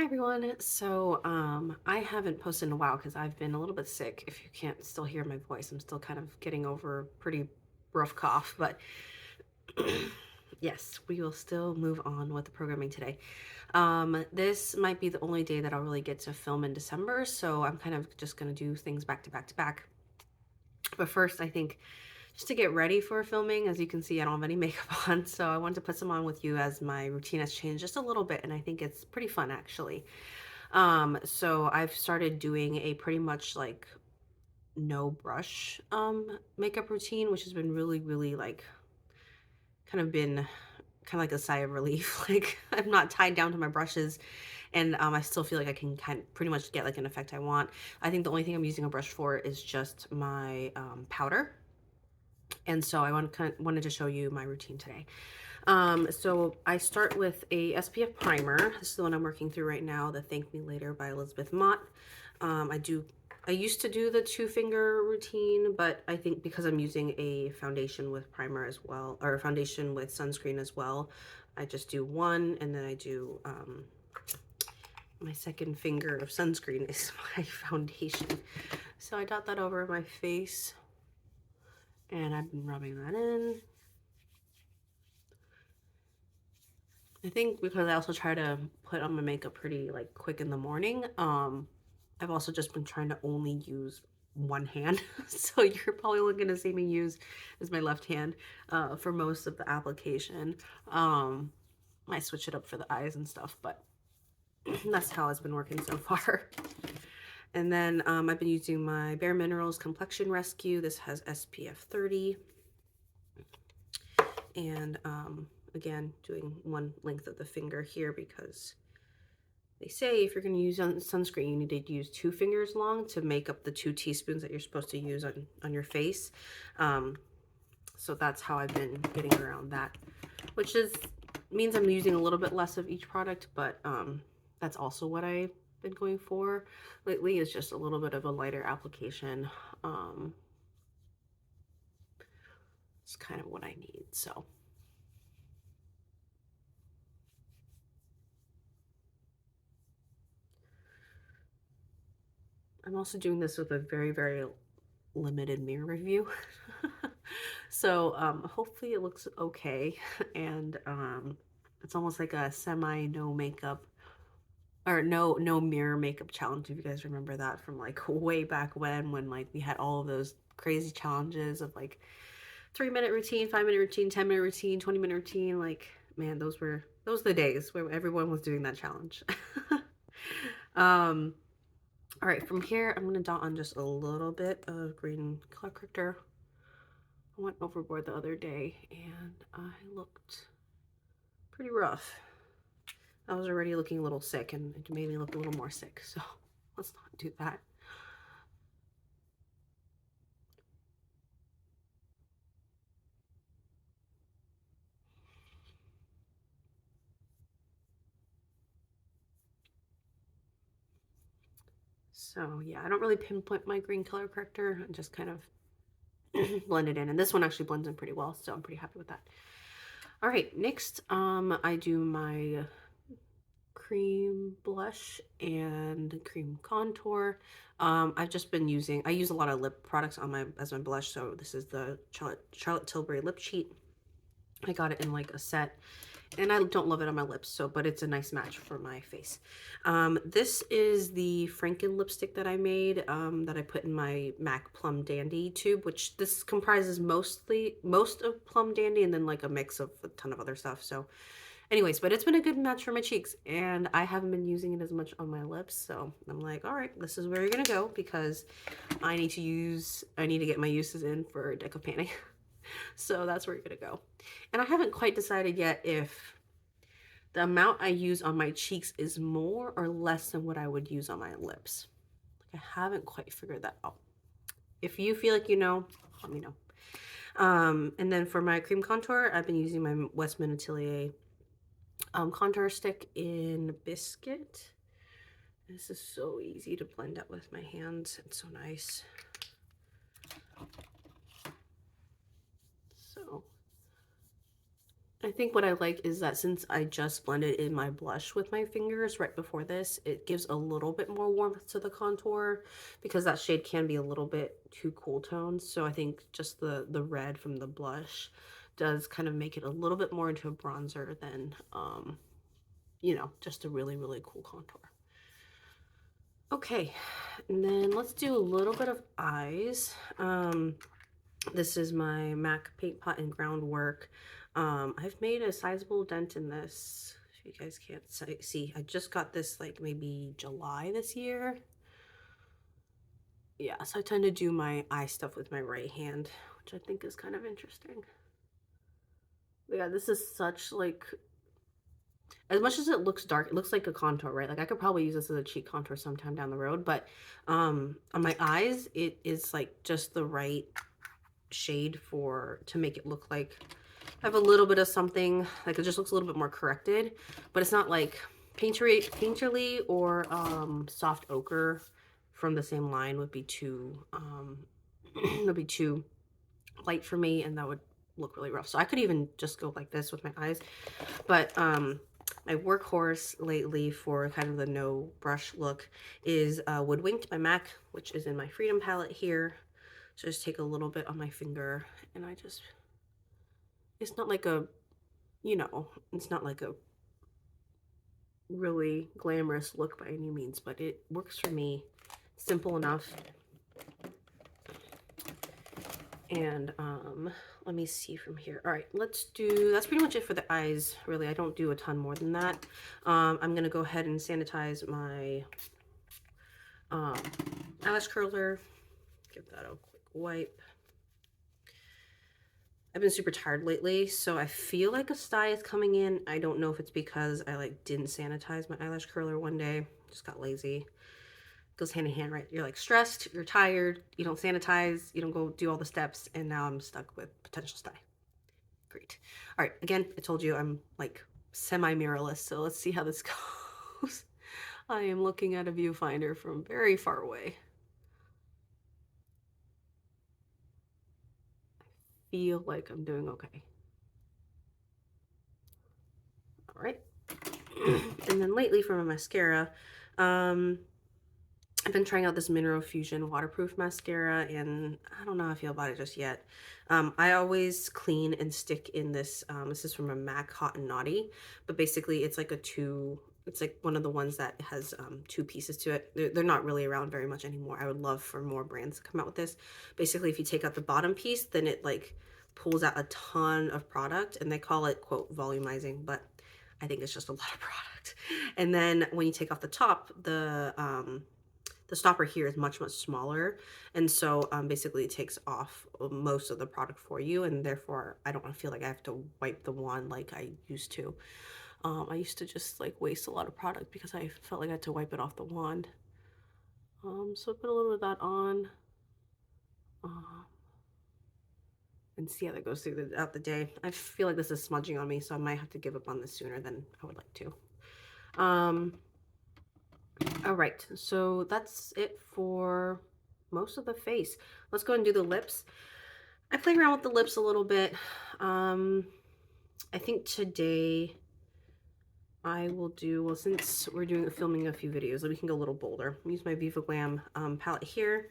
Hi everyone. I haven't posted in a while because I've been a little bit sick. If you can't still hear my voice, I'm still kind of getting over a pretty rough cough, but yes, we will still move on with the programming today. This might be the only day that I'll really get to film in December, so I'm kind of just gonna do things back to back to back. But first, I think just to get ready for filming, as you can see, I don't have any makeup on, so I wanted to put some on with you as my routine has changed just a little bit, and I think it's pretty fun actually. So I've started doing a pretty much like no brush makeup routine, which has been really like kind of been kind of like a sigh of relief. Like I'm not tied down to my brushes and I still feel like I can kind of pretty much get like an effect I want. I think the only thing I'm using a brush for is just my powder. And so wanted to show you my routine today. So I start with a SPF primer. This is the one I'm working through right now, the Thank Me Later by Elizabeth Mott. Um, I do, I used to do the 2 finger routine, but I think because I'm using a foundation with primer as well, or a foundation with sunscreen as well, I just do one and then I do, my second finger of sunscreen is my foundation. So I dot that over my face and I've been rubbing that in. I think because I also try to put on my makeup pretty like quick in the morning, I've also just been trying to only use one hand. So you're probably only gonna see me use is my left hand for most of the application. I switch it up for the eyes and stuff, but that's how it's been working so far. And then I've been using my Bare Minerals Complexion Rescue. This has SPF 30. And again, doing one length of the finger here because they say if you're going to use sunscreen, you need to use 2 fingers long to make up the 2 teaspoons that you're supposed to use on your face. So that's how I've been getting around that, which means I'm using a little bit less of each product, but that's also what I've been going for lately is just a little bit of a lighter application. It's kind of what I need. So I'm also doing this with a very limited mirror view. So hopefully it looks okay. And it's almost like a semi no makeup or no mirror makeup challenge, if you guys remember that from like way back when like we had all of those crazy challenges of like 3 minute routine, 5 minute routine, 10 minute routine, 20 minute routine. Like, man, those were the days where everyone was doing that challenge. um all right, from here, I'm going to dot on just a little bit of green color corrector. I went overboard the other day and I looked pretty rough. I was already looking a little sick and it made me look a little more sick. So let's not do that. So yeah, I don't really pinpoint my green color corrector. I just kind of blend it in. And this one actually blends in pretty well. So I'm pretty happy with that. All right, next, I do my cream blush and cream contour. I've just been I use a lot of lip products on as my blush. So this is the Charlotte Tilbury lip cheat. I got it in like a set and I don't love it on my lips, so but it's a nice match for my face. This is the Franken lipstick that I made that I put in my MAC Plum Dandy tube, which this comprises most of Plum Dandy and then like a mix of a ton of other stuff. So anyways, but it's been a good match for my cheeks and I haven't been using it as much on my lips. So I'm like, all right, this is where you're gonna go because I need to get my uses in for Decopanic. So that's where you're gonna go. And I haven't quite decided yet if the amount I use on my cheeks is more or less than what I would use on my lips. Like I haven't quite figured that out. If you feel like you know, let me know. And then for my cream contour, I've been using my Westman Atelier contour stick in Biscuit. This is so easy to blend out with my hands. It's so nice. So, I think what I like is that since I just blended in my blush with my fingers right before this, it gives a little bit more warmth to the contour because that shade can be a little bit too cool toned. So I think just the red from the blush does kind of make it a little bit more into a bronzer than, you know, just a really, really cool contour. Okay, and then let's do a little bit of eyes. This is my MAC Paint Pot and Groundwork. I've made a sizable dent in this. If you guys can't see, I just got this like maybe July this year. Yeah, so I tend to do my eye stuff with my right hand, which I think is kind of interesting. But yeah, this is such like, as much as it looks dark, it looks like a contour, right? Like I could probably use this as a cheek contour sometime down the road, but on my eyes, it is like just the right shade to make it look like I have a little bit of something, like it just looks a little bit more corrected, but it's not like painterly or soft ochre from the same line would be too would be too light for me, and that would look really rough. So I could even just go like this with my eyes, but my workhorse lately for kind of the no brush look is Woodwinked by MAC, which is in my Freedom palette here. So just take a little bit on my finger, and I just, it's not like a, you know, it's not like a really glamorous look by any means, but it works for me. Simple enough. And let me see from here. All right, let's do, that's pretty much it for the eyes, really. I don't do a ton more than that. I'm gonna go ahead and sanitize my eyelash curler. Give that a quick wipe. I've been super tired lately, so I feel like a sty is coming in. I don't know if it's because I like didn't sanitize my eyelash curler one day, just got lazy. Goes hand in hand, right? You're like stressed, you're tired, you don't sanitize, you don't go do all the steps, and now I'm stuck with potential sty. Great. All right, again, I told you I'm like semi-mirrorless, so let's see how this goes. I am looking at a viewfinder from very far away. I feel like I'm doing okay. All right. And then lately for my mascara, I've been trying out this Mineral Fusion waterproof mascara, and I don't know how I feel about it just yet. I always clean and stick in this. This is from a MAC Hot and Naughty, but basically it's like it's like one of the ones that has two pieces to it. They're not really around very much anymore. I would love for more brands to come out with this. Basically, if you take out the bottom piece, then it like pulls out a ton of product, and they call it, quote, volumizing, but I think it's just a lot of product. And then when you take off the top, the stopper here is much, much smaller. And so basically it takes off most of the product for you. And therefore I don't want to feel like I have to wipe the wand like I used to. I used to just like waste a lot of product because I felt like I had to wipe it off the wand. So I put a little bit of that on. And see how that goes throughout the day. I feel like this is smudging on me, so I might have to give up on this sooner than I would like to. All right, so that's it for most of the face. Let's go and do the lips. I play around with the lips a little bit. I think today I will do, well, since we're filming a few videos, we can go a little bolder. Use my Viva Glam palette here.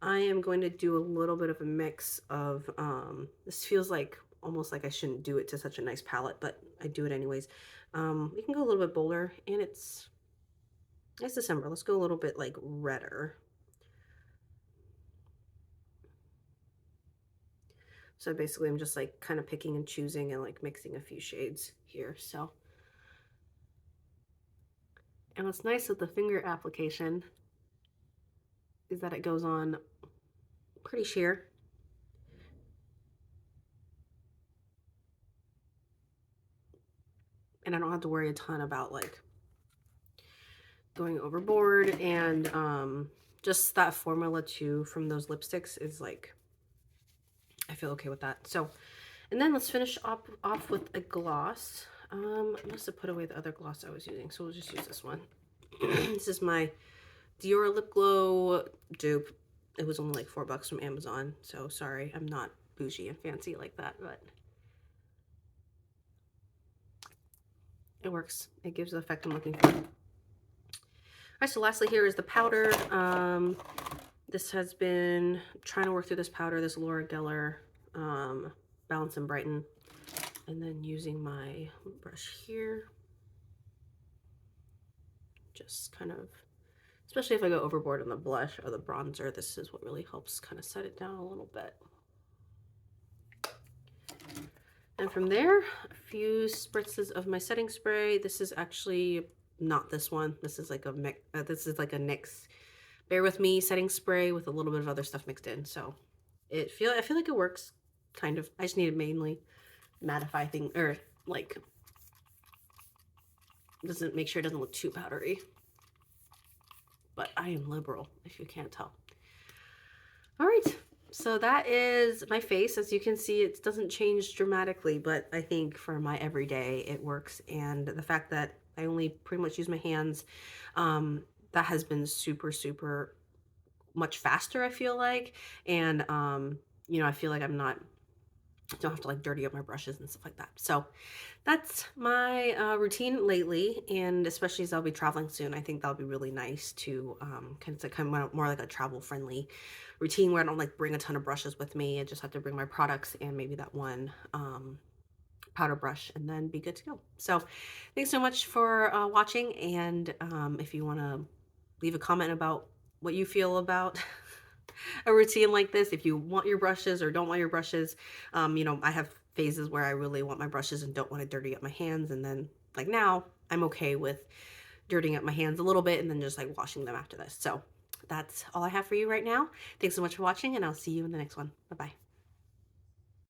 I am going to do a little bit of a mix of, this feels like almost like I shouldn't do it to such a nice palette, but I do it anyways. We can go a little bit bolder, and it's December. Let's go a little bit like redder. So basically I'm just like kind of picking and choosing and like mixing a few shades here. So, and what's nice with the finger application is that it goes on pretty sheer. And I don't have to worry a ton about like going overboard. And just that Formula 2 from those lipsticks is like, I feel okay with that. So, and then let's finish off with a gloss. I must have put away the other gloss I was using, so we'll just use this one. This is my Dior Lip Glow dupe. It was only like $4 from Amazon, so sorry, I'm not bougie and fancy like that, but It works. It gives the effect I'm looking for. All right, so lastly here is the powder. This has been trying to work through this powder, this Laura Geller Balance and Brighten, and then using my brush here, just kind of, especially if I go overboard on the blush or the bronzer, this is what really helps kind of set it down a little bit. And from there, a few spritzes of my setting spray. This is actually not this one. This is like a NYX Bear With Me setting spray with a little bit of other stuff mixed in. So I feel like it works, kind of. I just need to mainly mattify thing, or like doesn't make sure it doesn't look too powdery. But I am liberal, if you can't tell. All right, so that is my face. As you can see, it doesn't change dramatically, but I think for my everyday it works. And the fact that I only pretty much use my hands, that has been super, super much faster, I feel like. And you know, I feel like don't have to like dirty up my brushes and stuff like that. So that's my routine lately, and especially as I'll be traveling soon, I think that'll be really nice to kind of more like a travel friendly routine where I don't like bring a ton of brushes with me. I just have to bring my products and maybe that one powder brush, and then be good to go. So thanks so much for watching, and if you want to leave a comment about what you feel about a routine like this, if you want your brushes or don't want your brushes, you know, I have phases where I really want my brushes and don't want to dirty up my hands, and then like now I'm okay with dirtying up my hands a little bit and then just like washing them after this. So that's all I have for you right now. Thanks so much for watching, and I'll see you in the next one. Bye bye.